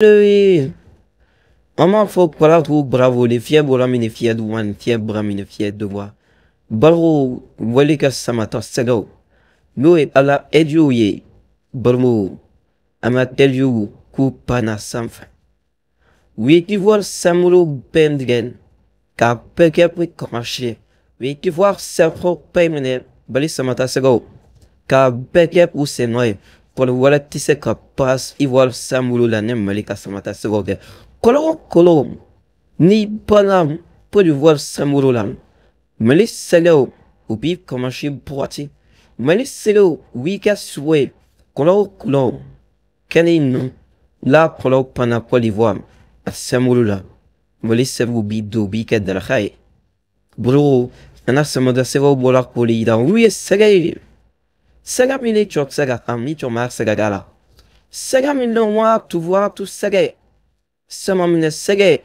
Oui. Maman faut para tu bravo les fiers bolam les fiers douane fiers bram les fiers de voir. Baro wali ka samata sego. No e ala edu ye. Barmo ama tell you ku pana samfa. Oui qui voit Samulo Bendgen ka peke pu commencer. Oui qui voit Serro Pemene bali samata sego. Ka peke pu senoi. Pour le voilà tisse ka passe i voit Samulo la nem malika samata sego. Kolom ni panam pour le voir Samulo lam. Malis selo ubi commencer boîtier. Malis selo oui ka souhait. Kolom kanin la kolom pana pour le voir Samulo lam. Malis selo ubi dobi ka de la khaye. Bro ana samada selo bolak poli da oui sagay. Saga mille chok saga ami chomar saga gala. Saga mille moi tu vois tout sagay. Sama mine sagay.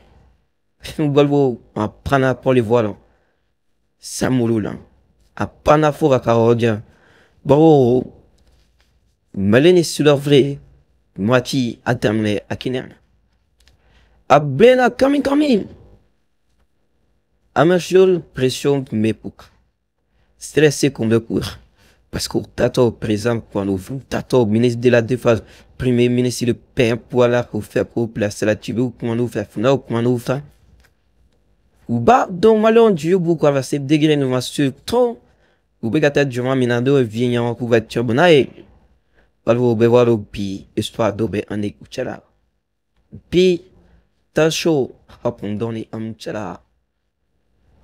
Balbo a prana pour les voiles. Samulula. A pana fora karodia. Bro. Malene sur leur vrai. Moiti atamle akiner. A bena coming. A machul pression mepuk. Stressé comme le cours. Parce que tato présent quand nous tato ministre de la défense, premier ministre le père pour la pour faire pour placer la tube comment nous faire comment nous faire. Ou bas donc malon Dieu beaucoup va se dégré nous sur trop. Ou be gata du moins minando vient en couverture bonae. Balvo be voir pi histoire d'obe en écoutela. Pi ta show hapon donné en tela.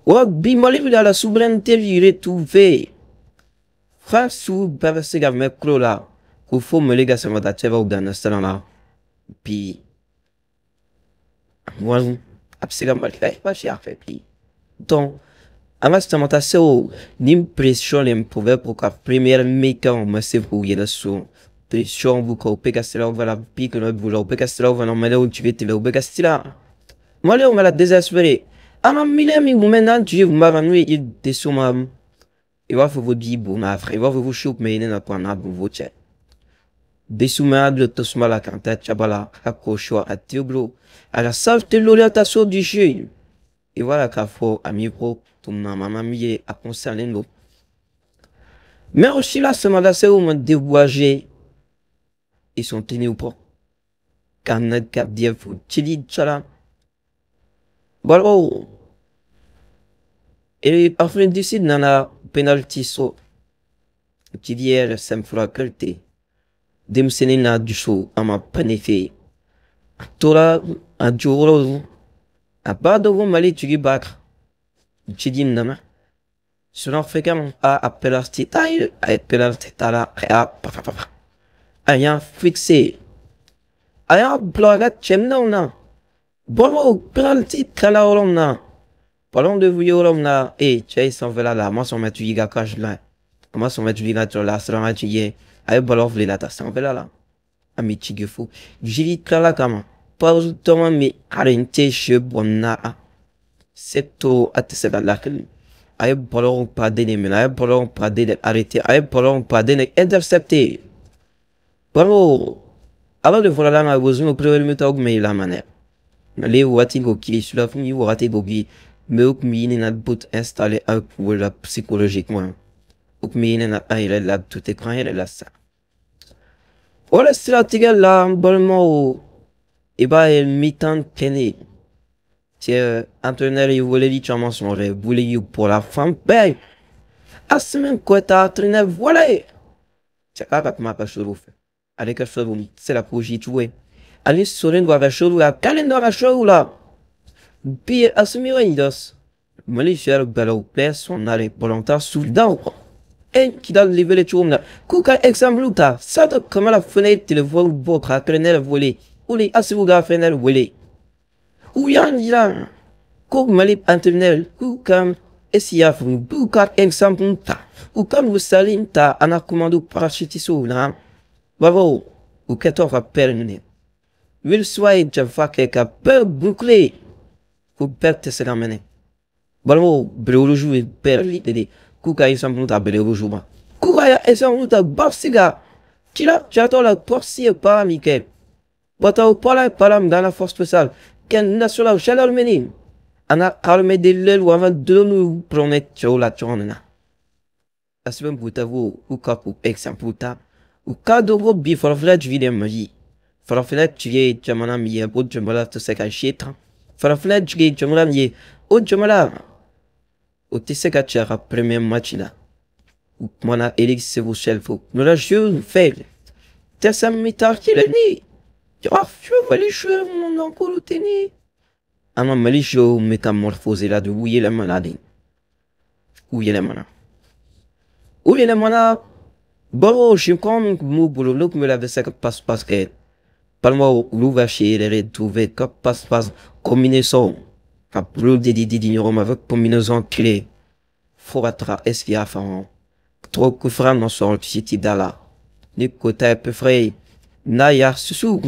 Ou bi mali la souveraineté virée tout fait. Frère sous bave se gav me klo la. Kou faut me lega se mata teva ou dan stalan la. Pi moi absega mal fait pas cher fait pi. Donc ama stamata se o nim pression lem pouvait pour ka première mécan me se pour y la so. Pression vous ko pega stela va la pi que no vous pega stela va no me le tu vite le pega stela. Moi le on m'a la désespéré. Ama mille mi maintenant tu m'a nuit il desuma. Il va vous dire bon après il va vous choper mais il n'a pas n'a vous voter besuma de tout ce mal à canter chabala accrocho à tioblo à la salle de l'orientation du jeu et voilà qu'à fort ami pro tout maman mié à concerner nous mais aussi là ce mandat c'est au moins débouragé ils sont tenus au port canad cap dire faut chili chala bon et après d'ici nana penalty so qui dit le simple qualité dem senina du show ama panefe tora a joro a bado go mali tu bak ci din nama sur fait comme a appelarti taille a appelarti tala a papa aya fixé aya blogat chemna na bon penalty kala oromna parlons de violomna et tu s'en va là moi son matu yiga cache là moi son matu yiga sur la sera tu y ay balov le la ta s'en va là ami tigefo jili kala kama pas toma mi arente che bonna setto ateseda la kel ay balov pas de mais ay balov pas de arrêter ay balov pas de intercepter bravo alors le voilà na besoin au premier méthode mais la manière les watingo qui sur la famille ou raté bogi mais au mine na but installé un pour la psychologiquement au mine na ay la tout écran elle là ça. Voilà stratégie là bonnement et bah elle mi-temps kenny tiens entraîneur il voulait lui charmer son rêve voulait you pour la femme ben à semaine quoi t'as entraîneur voilà c'est pas que ma pas chaud allez que ça c'est la projet jouer allez sur une doit chaud la calendrier chaud là puis à ce moment il dos moi les faire ballon place on allait volontaire sous dedans et qui doit lever les tours là kuka exemple là ça de comme la fenêtre tu le vois au bord à traîner le volet ou les assis gars fenêtre volet ou yan là comme malip internet kuka SIA fou kuka exemple ta ou comme vous salim ta ana commando parachutiso là bravo ou 14 rappel nous will soit tu vas quelque peu boucler pour perdre ses ramener bravo brûle jouer perdre kuka exemple ta belle aujourd'hui kuka exemple ta barsiga tu là j'attends la porcie pas Michael Bota palam dans la force spéciale. Ken national chalal meni. Ana kalme delel ou avant de nous promet la chonna. Asbem butavu ou kapu exemple ta. Ou kado go bi for flat videm maji. For flat tu jamana mi bo jamala to seka shitra. For flat tu jamala mi o jamala. O te seka chara premier match là. Ou mana elix se vous chelfo. Nous la jeu fait. Tessa mitar qui le ni. Ah, je vais aller jouer mon oncle au tennis. Ama malisho métamorphosé là de ouiller la maladie. Ouiller la mana. Ouiller la mana. Bon, je comme mon boulot, look me lave ça que passe que. Parle-moi l'ouverture, les retrouver que passe combinaison. Cap bleu d'ignorant avec combinaison clé. Foratra eskia fan. Trop que fera dans son petit dala. Ni côté peu frais. Naya susu.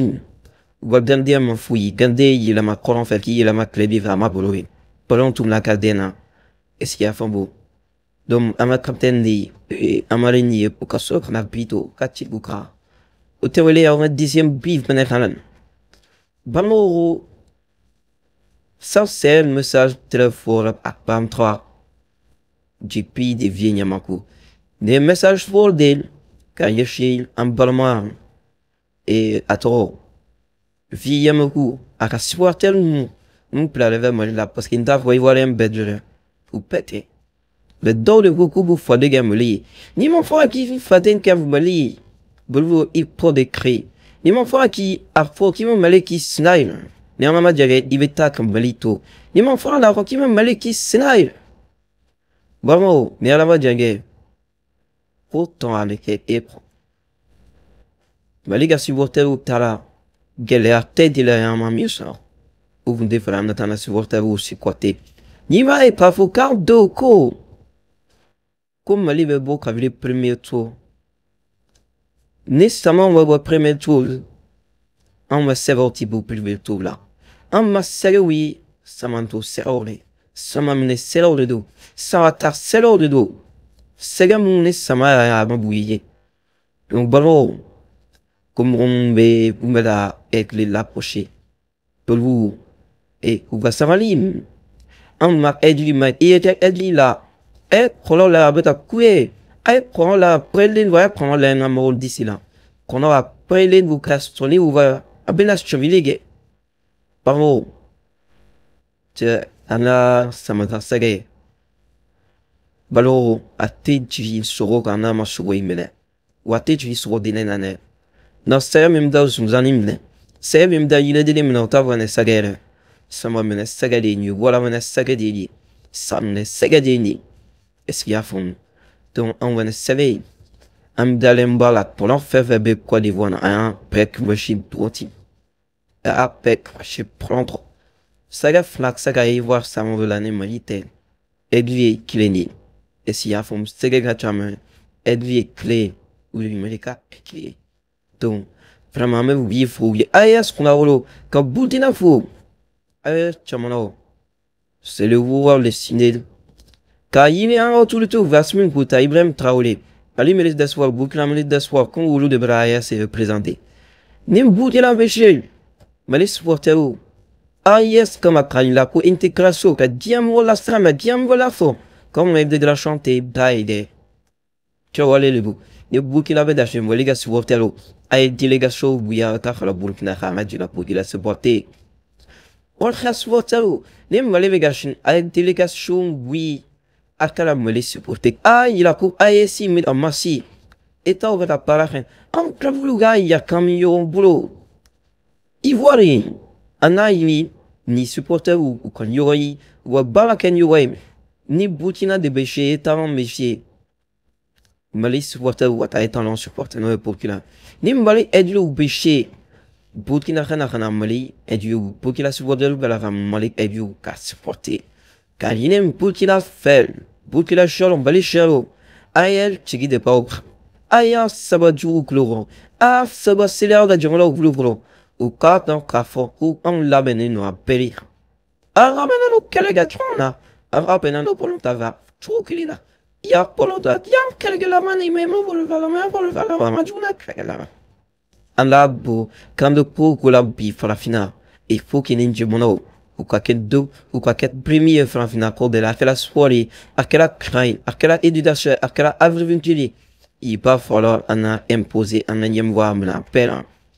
Wabdandia mon fouille. Gandé il a ma colonne fait qui il a ma clé viva ma boloé. Parlons tout la cadena. Eskia fan beau. Donc à ma capitaine dit à ma ligne pour qu'à ce qu'on a bito kati bukra. Au théorie on a 10e bif benefalan. Bamoro. Ça c'est un message téléphone à Pam 3. JP de Vignamaku. Des messages pour d'elle. Quand il y a un balma. Et à trop. Vignamaku. À la supporter nous plaît moi là parce qu'il t'a voir un bedre. Ou pété. Le dos de beaucoup vous faut des gameliers. Ni mon frère qui fait un cavalier. Vous il peut décrire. Ni mon frère qui a fort qui me mêle qui snail. Ni ma maman dirait il va t'attaquer comme malito. Ni mon frère là qui me mêle qui snail. Bon, ni à la mode dirait. Pourtant avec et Maliga supporter ou tala. Galère tête de la mamie ça. Ou vous devez faire un supporter ou si côté. Ni ma est pas faux car doko. Comme Mali veut beaucoup avec le premier tour. Nécessairement, on va voir le premier tour. On va savoir petit peu plus le tour là. On va savoir oui, ça m'a tout serré. Ça m'a mené serré de dos. Ça va t'as serré de dos. C'est comme on ça m'a bouillé. Donc, bon, comme on veut, vous me la avec l'approcher. Pour vous, et vous va savoir l'île. On m'a aidé, il était aidé là. Et prenons la bête à couer. Et prenons la préline, ouais, prenons la amour d'ici là. Prenons la préline, vous casse son lit, vous va à bien la cheville. Pardon. Tiens, Anna, ça m'a tassé. Balo, à tes tu soro quand on a ma souris, mais ou à tes tu soro dîner nane. Non, c'est même dans nous anime. C'est même dans il est des minutes avant de s'aguer. Ça m'a mené s'aguer, voilà mené s'aguer. Ça me s'aguer. Est-ce qu'il y a fond? Donc, on va savoir. On va aller pour l'en faire quoi des voix un pec machine tout. Un pec machine prendre. Ça va flac, ça va y voir ça m'en veut l'année militaire. Edwige clé. Et s'il y a fond, c'est gratuitement. Edwige clé. Ou lui me clé. Donc, vraiment, même il faut. Aïe, ce qu'on a roulé. Quand boutina fou. Aïe, chamano. C'est le voir les ciné. Car il est en tout le tout, Vasmin Kouta, Ibrahim Traoré. Ali Mélis d'Assoir, Boukla Mélis d'Assoir, quand Oulou de Braya s'est représenté. Nimbout il a véché. Mélis Portero. Ah yes, comme à Kali la co intégration, qu'à Diamo la Strama, Diamo la fo. Comme on de la chanter, Baïde. Tu vois les bouts. Nimbout il avait d'acheter, moi les gars sur Portero. Aïe, délégation, Bouya, Kafala Burkina Hamad, la peau qu'il a supporté. On reste Portero. Nim Malé Vegashin, aïe, délégation, oui. Akala me les supporter. Ah, il a coupé. Ah, ici, mais en massi. Et t'as ouvert la paraffin. En travaux, le gars, il y a camion boulot. Ivoirien. Anna, il ni supporter ou quand il y aurait, ou à balaken you way. Ni boutina de béché, talent méfier. Malais supporter ou à ta talent supporter, non, pour qu'il a. Ni malais aide ou béché. Boutina Hanahana Malais, aide you, pour qu'il a supporter ou la femme Malais aide you, qu'à supporter. Car il aime pour qu'il a fait. Burkina Faso, Bali Chalo, Ayel, Chigi de Pau, Aya, Sabadjou, Cloro, Ah, Sabasilia, la Jamala, Gluvro, ou Carton, Cafo, ou en Labenino à périr. Arabenano, Kelegatona, Arabenano, Polontava, Chukilina, Ya Polota, Ya Kelegalaman, et même pour le Valama, pour le Valama, Majuna, Kregala. la bo quand de pour la bi farafina il faut qu'il ninja mono ou qualquer deux ou qualquer premier farafina ko de la fait la soirée aquela crain aquela éducation aquela aventure il va falloir en imposer en yem voir me appel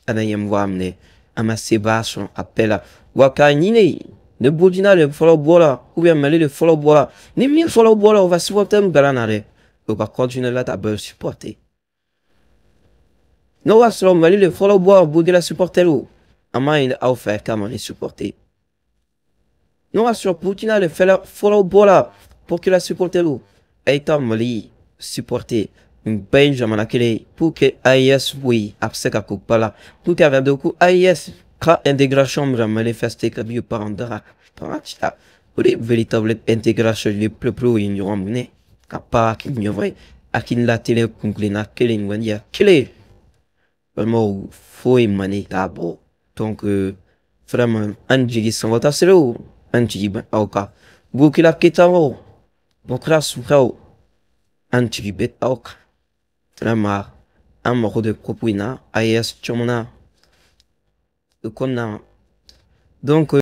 en yem voir me ama sebation appel wakanine ne boudina le follow bola ou bien mêler le follow bola ni mieux follow bola on va supporter un balanare on va continuer là d'abord supporter no was from mêler le follow bola bouger la supporter ou ama il a offert comment les supporter no was from Putin le follow bola pour que la supporter ou étant mali supporter un Benjamin akele pour que AIS oui après qu'à couper là pour qu'avec de coup AIS ka intégration me manifester que vieux parents d'ara parachita pour les véritables intégration les plus pro ignorant mené capable qui ignorait à qui la télé conclina quelle ngwania quelle vraiment faut mané d'abord donc vraiment anjigi sans votre selo anjigi auka bukila kitao bokra sukao anjigi bet auka vraiment un mot de propos AIS chomona donc